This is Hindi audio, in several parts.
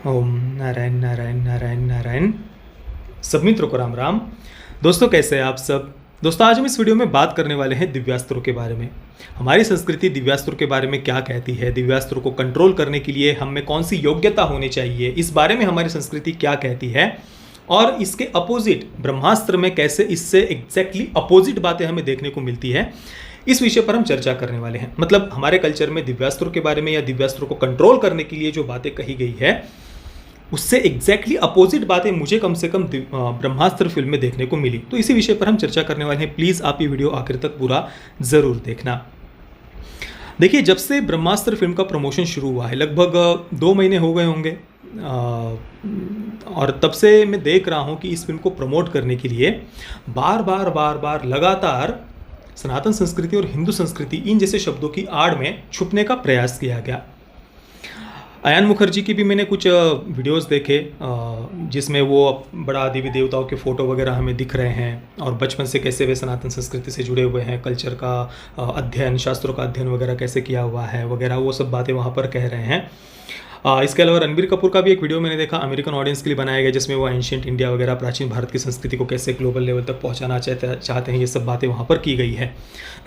ओम नारायण नारायण नारायण नारायण। सब मित्रों को राम राम। दोस्तों कैसे हैं आप सब। दोस्तों आज हम इस वीडियो में बात करने वाले हैं दिव्यास्त्रों के बारे में। हमारी संस्कृति दिव्यास्त्रों के बारे में क्या कहती है, दिव्यास्त्रों को कंट्रोल करने के लिए हम में कौन सी योग्यता होनी चाहिए, इस बारे में हमारी संस्कृति क्या कहती है, और इसके अपोजिट ब्रह्मास्त्र में कैसे इससे एग्जैक्टली अपोजिट बातें हमें देखने को मिलती है, इस विषय पर हम चर्चा करने वाले हैं। मतलब हमारे कल्चर में दिव्यास्त्रों के बारे में या दिव्यास्त्रों को कंट्रोल करने के लिए जो बातें कही गई है उससे एग्जैक्टली अपोजिट बातें मुझे कम से कम ब्रह्मास्त्र फिल्म में देखने को मिली। तो इसी विषय पर हम चर्चा करने वाले हैं। प्लीज़ आप ये वीडियो आखिर तक पूरा ज़रूर देखना। देखिए, जब से ब्रह्मास्त्र फिल्म का प्रमोशन शुरू हुआ है, लगभग 2 महीने हो गए होंगे, और तब से मैं देख रहा हूँ कि इस फिल्म को प्रमोट करने के लिए बार बार लगातार सनातन संस्कृति और हिंदू संस्कृति इन जैसे शब्दों की आड़ में छुपने का प्रयास किया गया। अयान मुखर्जी की भी मैंने कुछ वीडियोस देखे जिसमें वो बड़ा देवी देवताओं के फ़ोटो वगैरह हमें दिख रहे हैं, और बचपन से कैसे वे सनातन संस्कृति से जुड़े हुए हैं, कल्चर का अध्ययन, शास्त्रों का अध्ययन वगैरह कैसे किया हुआ है वगैरह, वो सब बातें वहाँ पर कह रहे हैं। इसके अलावा रणबीर कपूर का भी एक वीडियो मैंने देखा, अमेरिकन ऑडियंस के लिए बनाया गया, जिसमें वो एंशिएंट इंडिया वगैरह, प्राचीन भारत की संस्कृति को कैसे ग्लोबल लेवल तक पहुँचाना चाहते हैं, ये सब बातें वहाँ पर की गई है।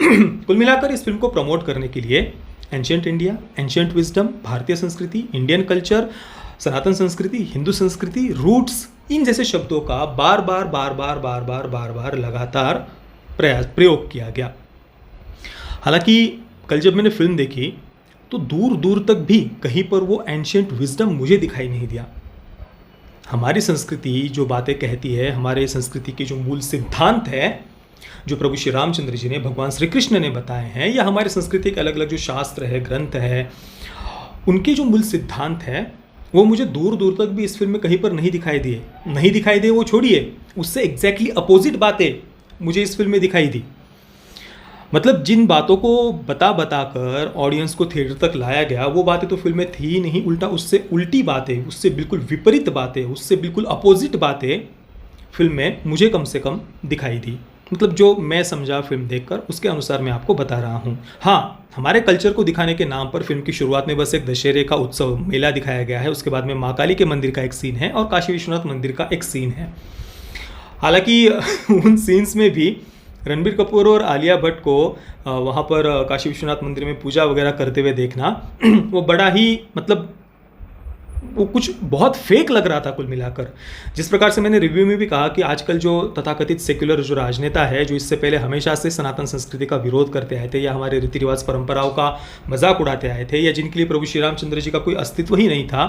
कुल मिलाकर इस फिल्म को प्रमोट करने के लिए एंशिएंट इंडिया, एंशिएंट विजडम, भारतीय संस्कृति, इंडियन कल्चर, सनातन संस्कृति, हिंदू संस्कृति, रूट्स, इन जैसे शब्दों का बार बार लगातार प्रयोग किया गया। हालांकि कल जब मैंने फिल्म देखी तो दूर दूर तक भी कहीं पर वो एंशिएंट विजडम मुझे दिखाई नहीं दिया। हमारी संस्कृति जो बातें कहती है, हमारे संस्कृति के जो मूल सिद्धांत है, जो प्रभु श्री रामचंद्र जी ने, भगवान श्री कृष्ण ने बताए हैं, या हमारे संस्कृति के अलग अलग जो शास्त्र है, ग्रंथ है, उनके जो मूल सिद्धांत हैं वो मुझे दूर दूर तक भी इस फिल्म में कहीं पर नहीं दिखाई दिए। वो छोड़िए, उससे एग्जैक्टली अपोजिट बातें मुझे इस फिल्म में दिखाई दी। मतलब जिन बातों को बता कर ऑडियंस को थिएटर तक लाया गया, वो बातें तो फिल्म में थी ही नहीं, उल्टा उससे उल्टी बातें, उससे बिल्कुल विपरीत बातें, उससे बिल्कुल अपोजिट बातें फिल्म में मुझे कम से कम दिखाई दी। मतलब जो मैं समझा फिल्म देखकर, उसके अनुसार मैं आपको बता रहा हूँ। हाँ, हमारे कल्चर को दिखाने के नाम पर फिल्म की शुरुआत में बस एक दशहरे का उत्सव मेला दिखाया गया है, उसके बाद में माँ काली के मंदिर का एक सीन है और काशी विश्वनाथ मंदिर का एक सीन है। हालांकि उन सीन्स में भी रणबीर कपूर और आलिया भट्ट को वहाँ पर काशी विश्वनाथ मंदिर में पूजा वगैरह करते हुए देखना वो बड़ा ही, मतलब वो कुछ बहुत फेक लग रहा था कुल मिलाकर। जिस प्रकार से मैंने रिव्यू में भी कहा कि आजकल जो तथाकथित सेक्युलर जो राजनेता है, जो इससे पहले हमेशा से सनातन संस्कृति का विरोध करते आए थे, या हमारे रीति रिवाज परंपराओं का मजाक उड़ाते आए थे, या जिनके लिए प्रभु श्री रामचंद्र जी का कोई अस्तित्व ही नहीं था,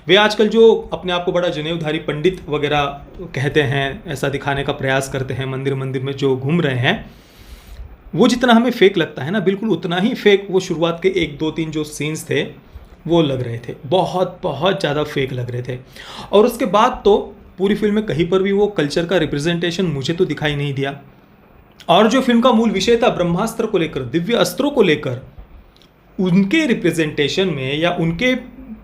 वे आजकल जो अपने आप को बड़ा जनेऊधारी पंडित वगैरह कहते हैं, ऐसा दिखाने का प्रयास करते हैं, मंदिर मंदिर में जो घूम रहे हैं, वो जितना हमें फेक लगता है ना, बिल्कुल उतना ही फेक वो शुरुआत के 1 2 3 जो सीन्स थे वो लग रहे थे। बहुत ज़्यादा फेक लग रहे थे। और उसके बाद तो पूरी फिल्म में कहीं पर भी वो कल्चर का रिप्रेजेंटेशन मुझे तो दिखाई नहीं दिया। और जो फिल्म का मूल विषय था ब्रह्मास्त्र को लेकर, दिव्य अस्त्रों को लेकर, उनके रिप्रेजेंटेशन में या उनके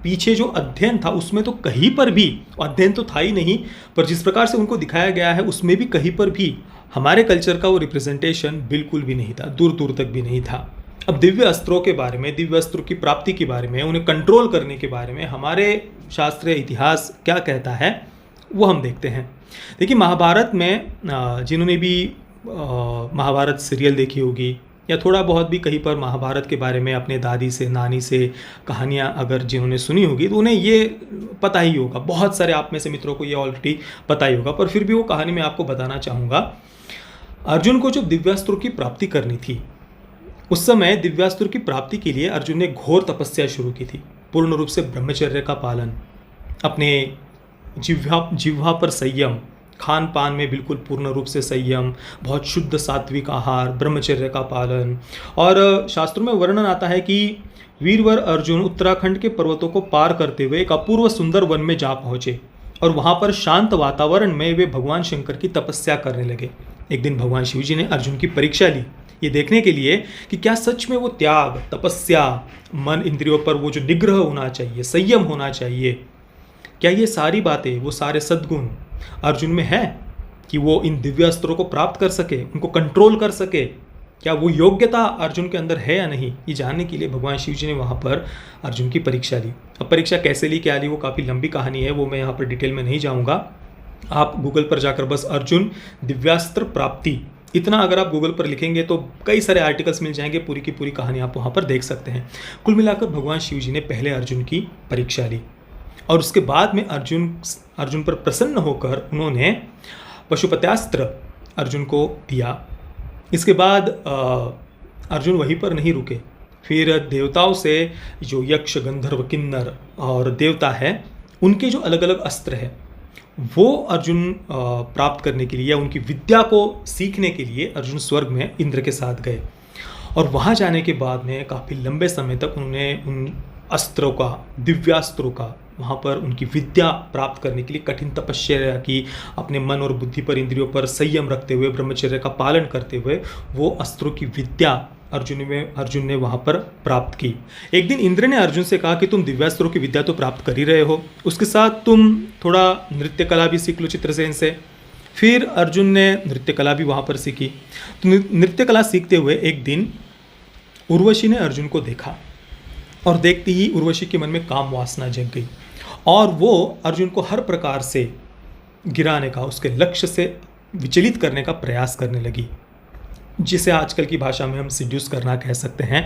पीछे जो अध्ययन था उसमें तो कहीं पर भी, अध्ययन तो था ही नहीं, पर जिस प्रकार से उनको दिखाया गया है उसमें भी कहीं पर भी हमारे कल्चर का वो रिप्रेजेंटेशन बिल्कुल भी नहीं था, दूर दूर तक भी नहीं था। अब दिव्य अस्त्रों के बारे में, दिव्य अस्त्रों की प्राप्ति के बारे में, उन्हें कंट्रोल करने के बारे में हमारे शास्त्रीय इतिहास क्या कहता है वो हम देखते हैं। देखिए, महाभारत में जिन्होंने भी महाभारत सीरियल देखी होगी, या थोड़ा बहुत भी कहीं पर महाभारत के बारे में अपने दादी से, नानी से कहानियाँ अगर जिन्होंने सुनी होगी, तो उन्हें ये पता ही होगा। बहुत सारे आप में से मित्रों को ये ऑलरेडी पता ही होगा, पर फिर भी वो कहानी मैं आपको बताना चाहूँगा। अर्जुन को जब दिव्यास्त्रों की प्राप्ति करनी थी, उस समय दिव्यास्त्र की प्राप्ति के लिए अर्जुन ने घोर तपस्या शुरू की थी। पूर्ण रूप से ब्रह्मचर्य का पालन, अपने जिह्वा पर संयम, खान पान में बिल्कुल पूर्ण रूप से संयम, बहुत शुद्ध सात्विक आहार, ब्रह्मचर्य का पालन। और शास्त्रों में वर्णन आता है कि वीरवर अर्जुन उत्तराखंड के पर्वतों को पार करते हुए एक अपूर्व सुंदर वन में जा पहुँचे, और वहाँ पर शांत वातावरण में वे भगवान शंकर की तपस्या करने लगे। एक दिन भगवान शिव जी ने अर्जुन की परीक्षा ली, ये देखने के लिए कि क्या सच में वो त्याग, तपस्या, मन इंद्रियों पर वो जो निग्रह होना चाहिए, संयम होना चाहिए, क्या ये सारी बातें, वो सारे सद्गुण अर्जुन में है कि वो इन दिव्यास्त्रों को प्राप्त कर सके, उनको कंट्रोल कर सके, क्या वो योग्यता अर्जुन के अंदर है या नहीं, ये जानने के लिए भगवान शिव जी ने वहाँ पर अर्जुन की परीक्षा ली। अब परीक्षा कैसे ली, क्या ली, वो काफ़ी लंबी कहानी है, वो मैं यहाँ पर डिटेल में नहीं जाऊँगा। आप गूगल पर जाकर बस अर्जुन दिव्यास्त्र प्राप्ति इतना अगर आप गूगल पर लिखेंगे तो कई सारे आर्टिकल्स मिल जाएंगे, पूरी की पूरी कहानी आप वहाँ पर देख सकते हैं। कुल मिलाकर भगवान शिव जी ने पहले अर्जुन की परीक्षा ली और उसके बाद में अर्जुन पर प्रसन्न होकर उन्होंने पशुपत्यास्त्र अर्जुन को दिया। इसके बाद अर्जुन वहीं पर नहीं रुके, फिर देवताओं से जो यक्ष गंधर्व किन्नर और देवता है उनके जो अलग अलग अस्त्र है वो अर्जुन प्राप्त करने के लिए या उनकी विद्या को सीखने के लिए अर्जुन स्वर्ग में इंद्र के साथ गए। और वहाँ जाने के बाद में काफ़ी लंबे समय तक उन्होंने उन अस्त्रों का, दिव्यास्त्रों का, वहाँ पर उनकी विद्या प्राप्त करने के लिए कठिन तपस्या की, अपने मन और बुद्धि पर, इंद्रियों पर संयम रखते हुए, ब्रह्मचर्य का पालन करते हुए वो अस्त्रों की विद्या अर्जुन ने वहाँ पर प्राप्त की। एक दिन इंद्र ने अर्जुन से कहा कि तुम दिव्यास्त्रों की विद्या तो प्राप्त कर ही रहे हो, उसके साथ तुम थोड़ा नृत्य कला भी सीख लो चित्रसेन से। फिर अर्जुन ने नृत्य कला भी वहाँ पर सीखी। तो नृत्य कला सीखते हुए एक दिन उर्वशी ने अर्जुन को देखा और देखते ही उर्वशी के मन में काम वासना जग गई और वो अर्जुन को हर प्रकार से गिराने का, उसके लक्ष्य से विचलित करने का प्रयास करने लगी, जिसे आजकल की भाषा में हम सिड्यूस करना कह सकते हैं।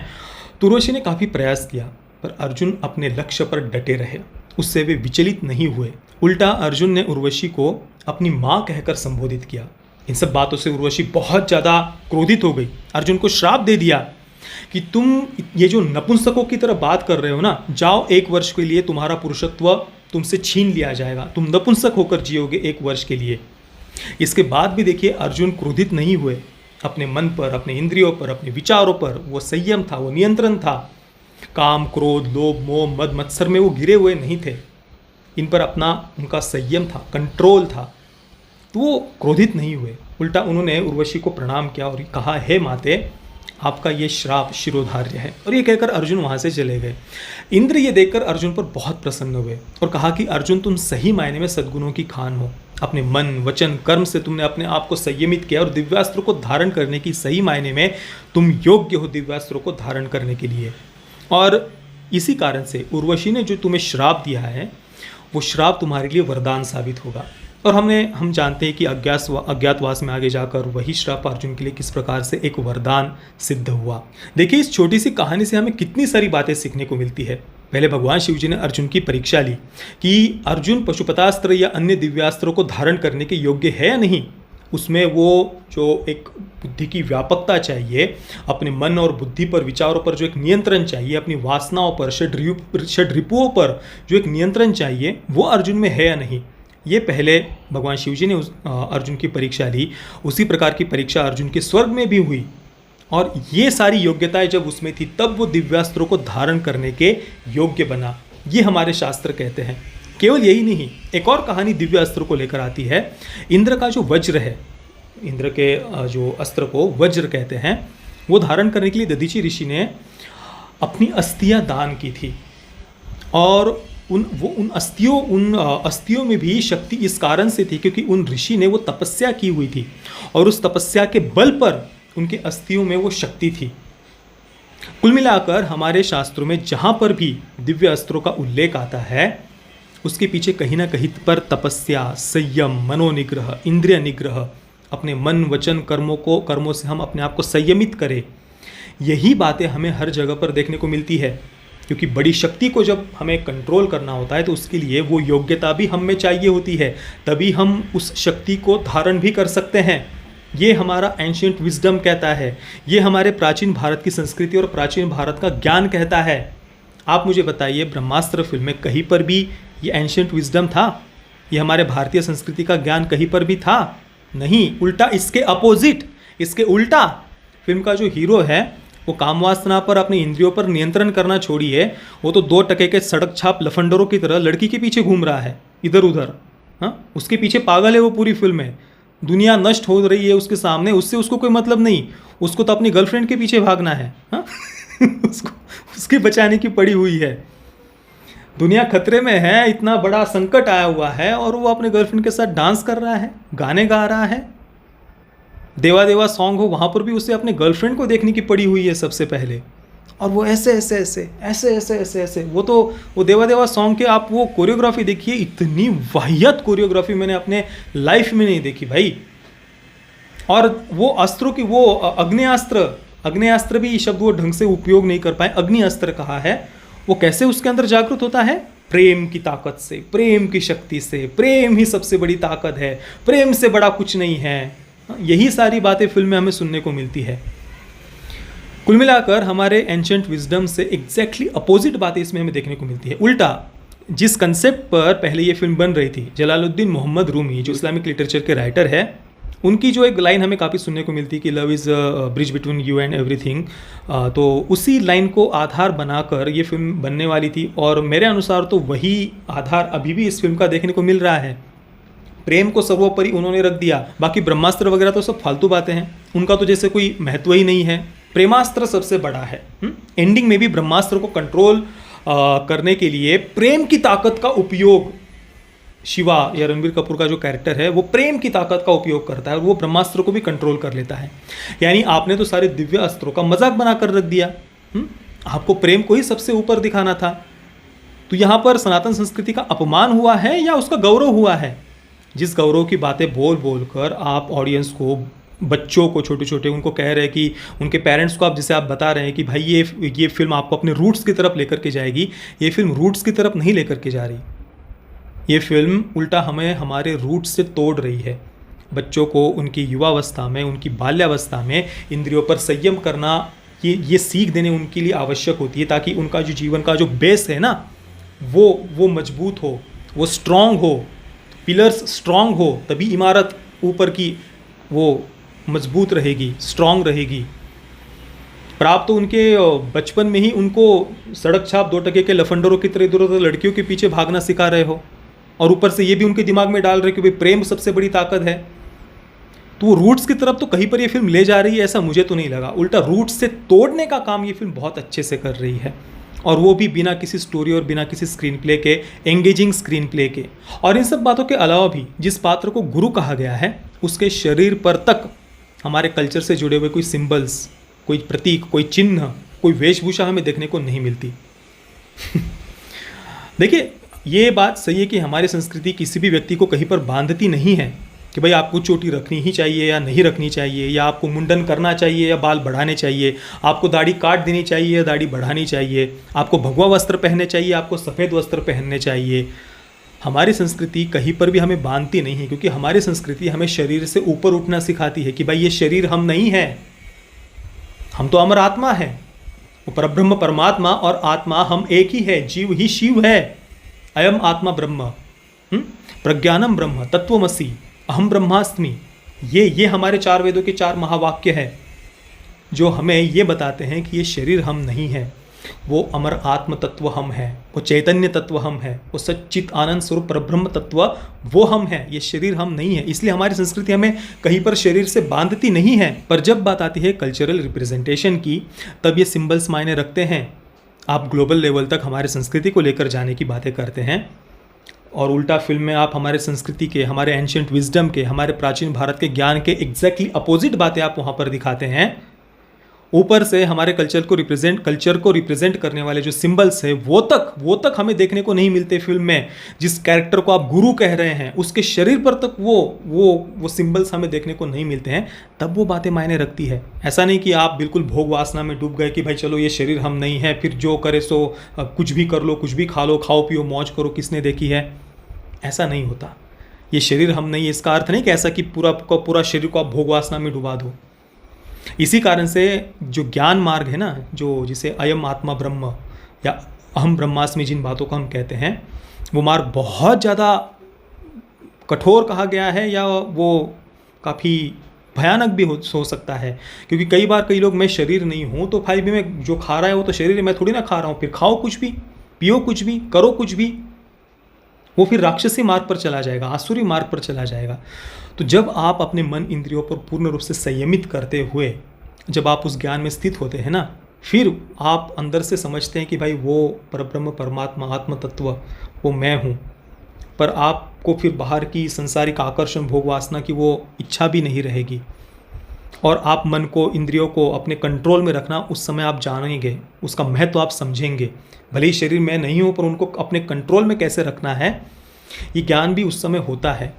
तो उर्वशी ने काफ़ी प्रयास किया पर अर्जुन अपने लक्ष्य पर डटे रहे, उससे वे विचलित नहीं हुए। उल्टा अर्जुन ने उर्वशी को अपनी माँ कहकर संबोधित किया। इन सब बातों से उर्वशी बहुत ज़्यादा क्रोधित हो गई, अर्जुन को श्राप दे दिया कि तुम ये जो नपुंसकों की तरह बात कर रहे हो ना, जाओ 1 वर्ष के लिए तुम्हारा पुरुषत्व तुमसे छीन लिया जाएगा, तुम नपुंसक होकर जियोगे 1 वर्ष के लिए। इसके बाद भी देखिए अर्जुन क्रोधित नहीं हुए, अपने मन पर, अपने इंद्रियों पर, अपने विचारों पर वो संयम था, वो नियंत्रण था। काम, क्रोध, लोभ, मोह, मद, मत्सर में वो गिरे हुए नहीं थे, इन पर उनका संयम था, कंट्रोल था। तो वो क्रोधित नहीं हुए, उल्टा उन्होंने उर्वशी को प्रणाम किया और कहा, हे माते, आपका ये श्राप शिरोधार्य है। और ये कहकर अर्जुन वहाँ से चले गए। इंद्र ये देखकर अर्जुन पर बहुत प्रसन्न हुए और कहा कि अर्जुन, तुम सही मायने में सद्गुणों की खान हो। अपने मन, वचन, कर्म से तुमने अपने आप को संयमित किया और दिव्यास्त्रों को धारण करने की सही मायने में तुम योग्य हो दिव्यास्त्रों को धारण करने के लिए। और इसी कारण से उर्वशी ने जो तुम्हें श्राप दिया है वो श्राप तुम्हारे लिए वरदान साबित होगा। और हम जानते हैं कि अज्ञातवास में आगे जाकर वही श्राप अर्जुन के लिए किस प्रकार से एक वरदान सिद्ध हुआ। देखिए, इस छोटी सी कहानी से हमें कितनी सारी बातें सीखने को मिलती है। पहले भगवान शिव जी ने अर्जुन की परीक्षा ली कि अर्जुन पशुपतास्त्र या अन्य दिव्यास्त्रों को धारण करने के योग्य है या नहीं। उसमें वो जो एक बुद्धि की व्यापकता चाहिए, अपने मन और बुद्धि पर, विचारों पर जो एक नियंत्रण चाहिए, अपनी वासनाओं पर, षड रिपुओं पर जो एक नियंत्रण चाहिए, वो अर्जुन में है या नहीं। ये पहले भगवान शिव जी ने अर्जुन की परीक्षा ली। उसी प्रकार की परीक्षा अर्जुन के स्वर्ग में भी हुई और ये सारी योग्यताएं जब उसमें थी तब वो दिव्यास्त्रों को धारण करने के योग्य बना। ये हमारे शास्त्र कहते हैं। केवल यही नहीं, एक और कहानी दिव्यास्त्रों को लेकर आती है। इंद्र का जो वज्र है, इंद्र के जो अस्त्र को वज्र कहते हैं, वो धारण करने के लिए दधीचि ऋषि ने अपनी अस्थियां दान की थी। और उन अस्थियों में भी शक्ति इस कारण से थी क्योंकि उन ऋषि ने वो तपस्या की हुई थी और उस तपस्या के बल पर उनके अस्थियों में वो शक्ति थी। कुल मिलाकर हमारे शास्त्रों में जहाँ पर भी दिव्य अस्त्रों का उल्लेख आता है उसके पीछे कहीं ना कहीं पर तपस्या, संयम, मनोनिग्रह, इंद्रिय निग्रह, अपने मन, वचन, कर्मों से हम अपने आप को संयमित करें, यही बातें हमें हर जगह पर देखने को मिलती है। क्योंकि बड़ी शक्ति को जब हमें कंट्रोल करना होता है तो उसके लिए वो योग्यता भी हम में चाहिए होती है, तभी हम उस शक्ति को धारण भी कर सकते हैं। ये हमारा एंशिएंट विजडम कहता है, ये हमारे प्राचीन भारत की संस्कृति और प्राचीन भारत का ज्ञान कहता है। आप मुझे बताइए, ब्रह्मास्त्र फिल्म में कहीं पर भी ये एंशिएंट विजडम था? ये हमारे भारतीय संस्कृति का ज्ञान कहीं पर भी था? नहीं, उल्टा इसके अपोजिट, इसके उल्टा फिल्म का जो हीरो है वो कामवासना पर, अपनी इंद्रियों पर नियंत्रण करना छोड़िए, वो तो 2 टके के सड़क छाप लफंडरों की तरह लड़की के पीछे घूम रहा है इधर उधर। हाँ, उसके पीछे पागल है वो पूरी फिल्म में। दुनिया नष्ट हो रही है उसके सामने, उससे उसको कोई मतलब नहीं, उसको तो अपनी गर्लफ्रेंड के पीछे भागना है। हाँ उसको उसके बचाने की पड़ी हुई है। दुनिया खतरे में है, इतना बड़ा संकट आया हुआ है और वो अपने गर्लफ्रेंड के साथ डांस कर रहा है, गाने गा रहा है। देवा देवा सॉन्ग हो, वहाँ पर भी उसे अपने गर्लफ्रेंड को देखने की पड़ी हुई है सबसे पहले, और वो ऐसे ऐसे ऐसे ऐसे ऐसे ऐसे ऐसे वो देवा देवा सॉन्ग के आप वो कोरियोग्राफी देखिए, इतनी वाहियात कोरियोग्राफी मैंने अपने लाइफ में नहीं देखी भाई। और वो अस्त्रों की वो अग्नेयास्त्र भी शब्द वो ढंग से उपयोग नहीं कर पाए, अग्नि अस्त्र कहा है। वो कैसे उसके अंदर जागृत होता है? प्रेम की ताकत से, प्रेम की शक्ति से। प्रेम ही सबसे बड़ी ताकत है, प्रेम से बड़ा कुछ नहीं है। यही सारी बातें फिल्म में हमें सुनने को मिलती है। कुल मिलाकर हमारे एंशंट विजडम से एग्जैक्टली अपोजिट बातें इसमें हमें देखने को मिलती है। उल्टा जिस कंसेप्ट पर पहले ये फिल्म बन रही थी, जलालुद्दीन मोहम्मद रूमी जो इस्लामिक लिटरेचर के राइटर है, उनकी जो एक लाइन हमें काफ़ी सुनने को मिलती है कि love is bridge between you and everything, तो उसी लाइन को आधार बनाकर ये फिल्म बनने वाली थी। और मेरे अनुसार तो वही आधार अभी भी इस फिल्म का देखने को मिल रहा है। प्रेम को सर्वोपरि उन्होंने रख दिया, बाकी ब्रह्मास्त्र वगैरह तो सब फालतू बातें हैं, उनका तो जैसे कोई महत्व ही नहीं है। प्रेमास्त्र सबसे बड़ा है। एंडिंग में भी ब्रह्मास्त्र को कंट्रोल करने के लिए प्रेम की ताकत का उपयोग, शिवा या रणबीर कपूर का जो कैरेक्टर है वो प्रेम की ताकत का उपयोग करता है और वो ब्रह्मास्त्र को भी कंट्रोल कर लेता है। यानी आपने तो सारे दिव्य अस्त्रों का मजाक बनाकर रख दिया। आपको प्रेम को ही सबसे ऊपर दिखाना था। तो यहाँ पर सनातन संस्कृति का अपमान हुआ है या उसका गौरव हुआ है? जिस गौरव की बातें बोल बोल कर आप ऑडियंस को, बच्चों को, छोटे छोटे उनको कह रहे हैं कि उनके पेरेंट्स को आप जैसे आप बता रहे हैं कि भाई ये फिल्म आपको अपने रूट्स की तरफ लेकर के जाएगी, ये फिल्म रूट्स की तरफ नहीं लेकर के जा रही। ये फिल्म उल्टा हमें हमारे रूट्स से तोड़ रही है। बच्चों को उनकी युवावस्था में, उनकी बाल्यावस्था में इंद्रियों पर संयम करना, ये सीख देने उनके लिए आवश्यक होती है, ताकि उनका जो जीवन का जो बेस है ना वो मजबूत हो, वो स्ट्रांग हो, पिलर्स स्ट्रांग हो, तभी इमारत ऊपर की वो मजबूत रहेगी, स्ट्रांग रहेगी। पर आप तो उनके बचपन में ही उनको सड़क छाप 2 टके के लफंडरों की तरह इधर उधर लड़कियों के पीछे भागना सिखा रहे हो, और ऊपर से ये भी उनके दिमाग में डाल रहे हो कि भाई प्रेम सबसे बड़ी ताकत है। तो वो रूट्स की तरफ तो कहीं पर ये फिल्म ले जा रही है, ऐसा मुझे तो नहीं लगा। उल्टा रूट्स से तोड़ने का काम ये फिल्म बहुत अच्छे से कर रही है, और वो भी बिना किसी स्टोरी और बिना किसी स्क्रीन प्ले के, एंगेजिंग स्क्रीन प्ले के। और इन सब बातों के अलावा भी जिस पात्र को गुरु कहा गया है उसके शरीर पर तक हमारे कल्चर से जुड़े हुए कोई सिंबल्स, कोई प्रतीक, कोई चिन्ह, कोई वेशभूषा हमें देखने को नहीं मिलती। देखिए, ये बात सही है कि हमारी संस्कृति किसी भी व्यक्ति को कहीं पर बांधती नहीं है कि भाई आपको चोटी रखनी ही चाहिए या नहीं रखनी चाहिए, या आपको मुंडन करना चाहिए या बाल बढ़ाने चाहिए, आपको दाढ़ी काट देनी चाहिए या दाढ़ी बढ़ानी चाहिए, आपको भगवा वस्त्र पहनने चाहिए, आपको सफ़ेद वस्त्र पहनने चाहिए। हमारी संस्कृति कहीं पर भी हमें बांधती नहीं है, क्योंकि हमारी संस्कृति हमें शरीर से ऊपर उठना सिखाती है कि भाई ये शरीर हम नहीं है, हम तो अमर आत्मा है। वो परब्रह्म परमात्मा और आत्मा हम एक ही है, जीव ही शिव है। अयम आत्मा ब्रह्म, प्रज्ञानम ब्रह्म, तत्वमसि, अहम ब्रह्मास्मि, ये हमारे 4 वेदों के 4 महावाक्य है जो हमें ये बताते हैं कि ये शरीर हम नहीं है, वो अमर आत्म तत्व हम है, वो चैतन्य तत्व हम है, वो सच्चित आनंद स्वरूप परब्रह्म तत्व वो हम है, ये शरीर हम नहीं है। इसलिए हमारी संस्कृति हमें कहीं पर शरीर से बांधती नहीं है। पर जब बात आती है कल्चरल रिप्रेजेंटेशन की, तब ये सिंबल्स मायने रखते हैं। आप ग्लोबल लेवल तक हमारे संस्कृति को लेकर जाने की बातें करते हैं, और उल्टा फिल्म में आप हमारे संस्कृति के, हमारे एंशिएंट विजडम के, हमारे प्राचीन भारत के ज्ञान के एग्जैक्टली अपोजिट बातें आप वहाँ पर दिखाते हैं। ऊपर से हमारे कल्चर को रिप्रेजेंट करने वाले जो सिंबल्स है वो तक हमें देखने को नहीं मिलते फिल्म में। जिस कैरेक्टर को आप गुरु कह रहे हैं उसके शरीर पर तक वो सिंबल्स हमें देखने को नहीं मिलते हैं, तब वो बातें मायने रखती है। ऐसा नहीं कि आप बिल्कुल भोग वासना में डूब गए कि भाई चलो ये शरीर हम नहीं है, फिर जो करे सो कुछ भी कर लो, कुछ भी खा लो, खाओ पियो मौज करो, किसने देखी है। ऐसा नहीं होता। ये शरीर हम नहीं है, इसका अर्थ नहीं कि ऐसा कि पूरा शरीर को आप भोग वासना में डुबा दो। इसी कारण से जो ज्ञान मार्ग है ना, जो जिसे अयम आत्मा ब्रह्म या अहम ब्रह्मास्मि जिन बातों को हम कहते हैं, वो मार्ग बहुत ज़्यादा कठोर कहा गया है, या वो काफ़ी भयानक भी हो सकता है। क्योंकि कई बार कई लोग, मैं शरीर नहीं हूँ तो भाई भी मैं जो खा रहा है वो तो शरीर है, मैं थोड़ी ना खा रहा हूँ। फिर खाओ कुछ भी, पियो कुछ भी, करो कुछ भी, वो फिर राक्षसी मार्ग पर चला जाएगा, आसुरी मार्ग पर चला जाएगा। तो जब आप अपने मन इंद्रियों पर पूर्ण रूप से संयमित करते हुए जब आप उस ज्ञान में स्थित होते हैं ना, फिर आप अंदर से समझते हैं कि भाई वो परब्रह्म परमात्मा आत्म तत्व वो मैं हूँ। पर आपको फिर बाहर की संसारिक आकर्षण भोग वासना की वो इच्छा भी नहीं रहेगी। और आप मन को, इंद्रियों को अपने कंट्रोल में रखना उस समय आप जानेंगे, उसका महत्व आप समझेंगे। भले ही शरीर में नहीं हो, पर उनको अपने कंट्रोल में कैसे रखना है, ये ज्ञान भी उस समय होता है।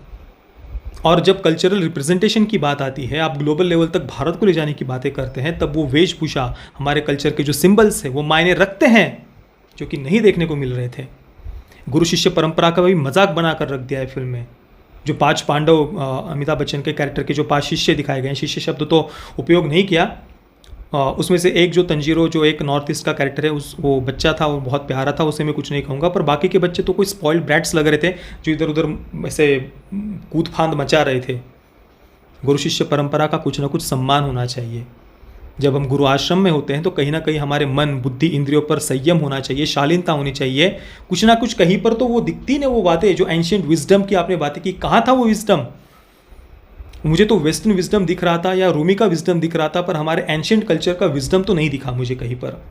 और जब कल्चरल रिप्रेजेंटेशन की बात आती है, आप ग्लोबल लेवल तक भारत को ले जाने की बातें करते हैं, तब वो वेशभूषा, हमारे कल्चर के जो सिंबल्स हैं वो मायने रखते हैं, जो कि नहीं देखने को मिल रहे थे। गुरु शिष्य परंपरा का भी मजाक बनाकर रख दिया है फिल्म में। जो 5 पांडव, अमिताभ बच्चन के कैरेक्टर के जो 5 शिष्य दिखाए गए हैं, शिष्य शब्द तो उपयोग नहीं किया, उसमें से एक जो तंजीरो, जो एक नॉर्थ ईस्ट का कैरेक्टर है, वो बच्चा था, वो बहुत प्यारा था, उसे मैं कुछ नहीं कहूँगा। पर बाकी के बच्चे तो कोई स्पॉइल्ड ब्रैट्स लग रहे थे, जो इधर उधर ऐसे कूद फांद मचा रहे थे। गुरु शिष्य परंपरा का कुछ ना कुछ सम्मान होना चाहिए। जब हम गुरु आश्रम में होते हैं तो कहीं ना कहीं हमारे मन, बुद्धि, इंद्रियों पर संयम होना चाहिए, शालीनता होनी चाहिए। कुछ ना कुछ कहीं पर तो वो दिखती ना, वो बातें जो एंशियंट विजडम की आपने बातें की, कहाँ था वो विजडम? मुझे तो वेस्टर्न विजडम दिख रहा था या रूमी का विजडम दिख रहा था, पर हमारे एंशियंट कल्चर का विजडम तो नहीं दिखा मुझे कहीं पर।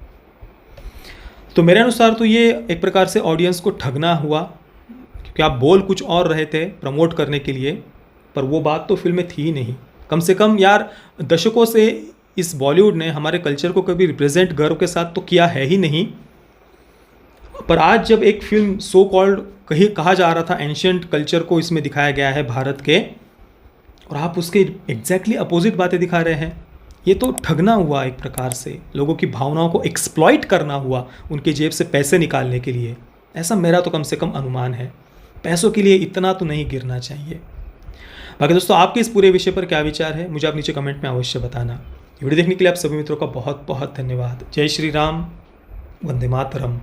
तो मेरे अनुसार तो ये एक प्रकार से ऑडियंस को ठगना हुआ, क्योंकि आप बोल कुछ और रहे थे प्रमोट करने के लिए, पर वो बात तो फिल्म में थी ही नहीं। कम से कम यार, दशकों से इस बॉलीवुड ने हमारे कल्चर को कभी रिप्रेजेंट गर्व के साथ तो किया है ही नहीं। पर आज जब एक फिल्म सो कॉल्ड कहा जा रहा था एंशियंट कल्चर को इसमें दिखाया गया है भारत के, और आप उसके एग्जैक्टली अपोजिट बातें दिखा रहे हैं, ये तो ठगना हुआ एक प्रकार से। लोगों की भावनाओं को एक्सप्लॉइट करना हुआ, उनके जेब से पैसे निकालने के लिए। ऐसा मेरा तो कम से कम अनुमान है। पैसों के लिए इतना तो नहीं गिरना चाहिए। बाकी दोस्तों, आपके इस पूरे विषय पर क्या विचार है, मुझे आप नीचे कमेंट में अवश्य बताना। वीडियो देखने के लिए आप सभी मित्रों का बहुत बहुत धन्यवाद। जय श्री राम, वंदे मातरम।